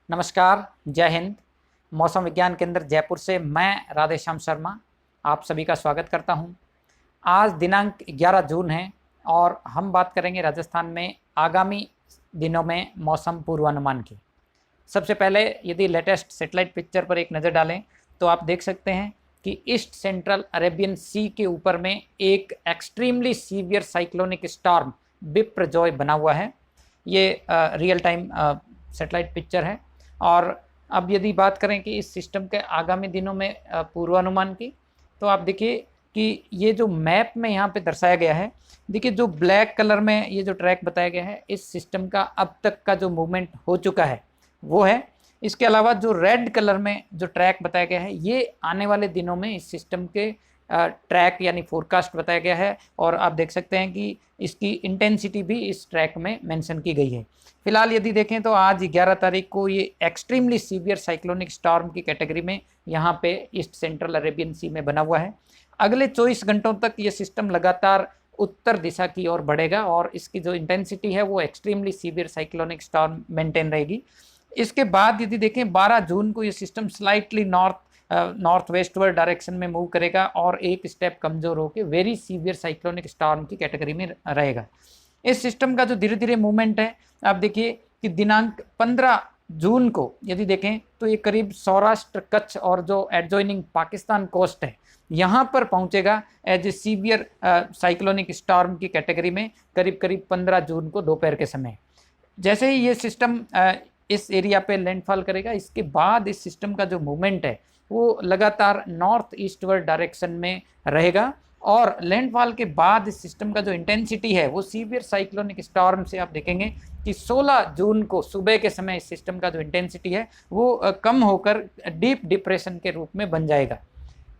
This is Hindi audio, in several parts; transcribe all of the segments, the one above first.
नमस्कार, जय हिंद। मौसम विज्ञान केंद्र जयपुर से मैं राधेश्याम शर्मा आप सभी का स्वागत करता हूं। आज दिनांक 11 जून है और हम बात करेंगे राजस्थान में आगामी दिनों में मौसम पूर्वानुमान की। सबसे पहले यदि लेटेस्ट सैटेलाइट पिक्चर पर एक नज़र डालें तो आप देख सकते हैं कि ईस्ट सेंट्रल अरेबियन सी के ऊपर में एक एक्सट्रीमली सीवियर साइक्लोनिक स्टॉर्म बिप्रजॉय बना हुआ है। ये रियल टाइम सैटेलाइट पिक्चर है। और अब यदि बात करें कि इस सिस्टम के आगामी दिनों में पूर्वानुमान की, तो आप देखिए कि ये जो मैप में यहाँ पे दर्शाया गया है, देखिए जो ब्लैक कलर में ये जो ट्रैक बताया गया है, इस सिस्टम का अब तक का जो मूवमेंट हो चुका है वो है। इसके अलावा जो रेड कलर में जो ट्रैक बताया गया है, ये आने वाले दिनों में इस सिस्टम के ट्रैक यानी फोरकास्ट बताया गया है। और आप देख सकते हैं कि इसकी इंटेंसिटी भी इस ट्रैक में मेंशन की गई है। फिलहाल यदि देखें तो आज 11 तारीख को ये एक्सट्रीमली सीवियर साइक्लोनिक स्टॉर्म की कैटेगरी में यहाँ पे ईस्ट सेंट्रल अरेबियन सी में बना हुआ है। अगले 24 घंटों तक ये सिस्टम लगातार उत्तर दिशा की ओर बढ़ेगा और इसकी जो इंटेंसिटी है वो extremely severe cyclonic storm maintain रहेगी। इसके बाद यदि देखें 12 जून को ये system slightly north westward direction में मूव करेगा और एक स्टेप कमजोर होकर वेरी सीवियर साइक्लोनिक स्टॉर्म की कैटेगरी में रहेगा। इस सिस्टम का जो धीरे धीरे मूवमेंट है, आप देखिए कि दिनांक 15 जून को यदि देखें तो ये करीब सौराष्ट्र, कच्छ और जो एडजॉइनिंग पाकिस्तान कोस्ट है यहाँ पर पहुँचेगा as a severe cyclonic storm की कैटेगरी में करीब 15 जून को दोपहर के समय। जैसे ही ये सिस्टम इस एरिया पे लैंडफॉल करेगा, इसके बाद इस सिस्टम का जो मूवमेंट है वो लगातार नॉर्थ ईस्टवर्ड डायरेक्शन में रहेगा और लैंडफॉल के बाद इस सिस्टम का जो इंटेंसिटी है वो सीवियर साइक्लोनिक स्टॉर्म से आप देखेंगे कि 16 जून को सुबह के समय इस सिस्टम का जो इंटेंसिटी है वो कम होकर डीप डिप्रेशन के रूप में बन जाएगा।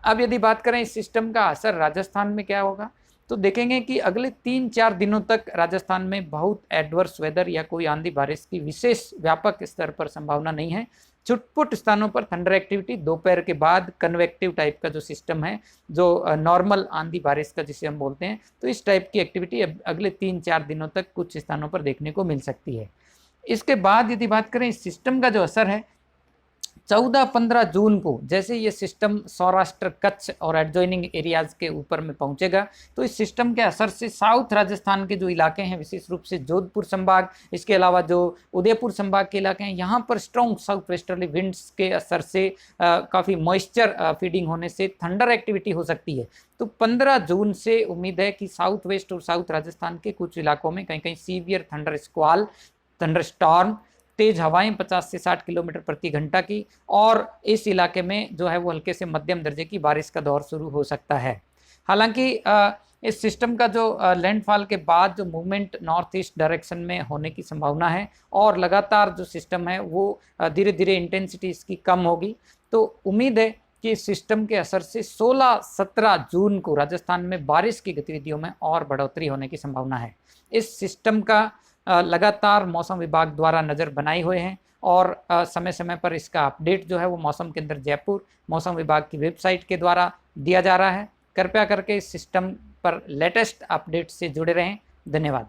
अब यदि बात करें इस सिस्टम का असर राजस्थान में क्या होगा, तो देखेंगे कि अगले 3-4 दिनों तक राजस्थान में बहुत एडवर्स वेदर या कोई आंधी बारिश की विशेष व्यापक स्तर पर संभावना नहीं है। छुटपुट स्थानों पर थंडर एक्टिविटी, दोपहर के बाद कन्वेक्टिव टाइप का जो सिस्टम है, जो नॉर्मल आंधी बारिश का जिसे हम बोलते हैं, तो इस टाइप की एक्टिविटी अगले 3-4 दिनों तक कुछ स्थानों पर देखने को मिल सकती है। इसके बाद यदि बात करें इस सिस्टम का जो असर है, 14-15 जून को जैसे ये सिस्टम सौराष्ट्र, कच्छ और एडजॉइनिंग एरियाज के ऊपर में पहुंचेगा तो इस सिस्टम के असर से साउथ राजस्थान के जो इलाके हैं, विशेष रूप से जोधपुर संभाग, इसके अलावा जो उदयपुर संभाग के इलाके हैं, यहाँ पर स्ट्रॉन्ग साउथ वेस्टर्ली विंड्स के असर से काफ़ी मॉइस्चर फीडिंग होने से थंडर एक्टिविटी हो सकती है। तो 15 जून से उम्मीद है कि साउथ वेस्ट और साउथ राजस्थान के कुछ इलाकों में कहीं कहीं सीवियर थंडर स्क्वाल, थंडर स्टॉर्म, तेज हवाएं 50 से 60 किलोमीटर प्रति घंटा की, और इस इलाके में जो है वो हल्के से मध्यम दर्जे की बारिश का दौर शुरू हो सकता है। हालांकि इस सिस्टम का जो लैंडफॉल के बाद जो मूवमेंट नॉर्थ ईस्ट डायरेक्शन में होने की संभावना है और लगातार जो सिस्टम है वो धीरे धीरे इंटेंसिटी इसकी कम होगी। तो उम्मीद है कि इस सिस्टम के असर से 16-17 जून को राजस्थान में बारिश की गतिविधियों में और बढ़ोतरी होने की संभावना है। इस सिस्टम का लगातार मौसम विभाग द्वारा नज़र बनाए हुए हैं और समय समय पर इसका अपडेट जो है वो मौसम केंद्र जयपुर मौसम विभाग की वेबसाइट के द्वारा दिया जा रहा है। कृपया करके इस सिस्टम पर लेटेस्ट अपडेट से जुड़े रहें। धन्यवाद।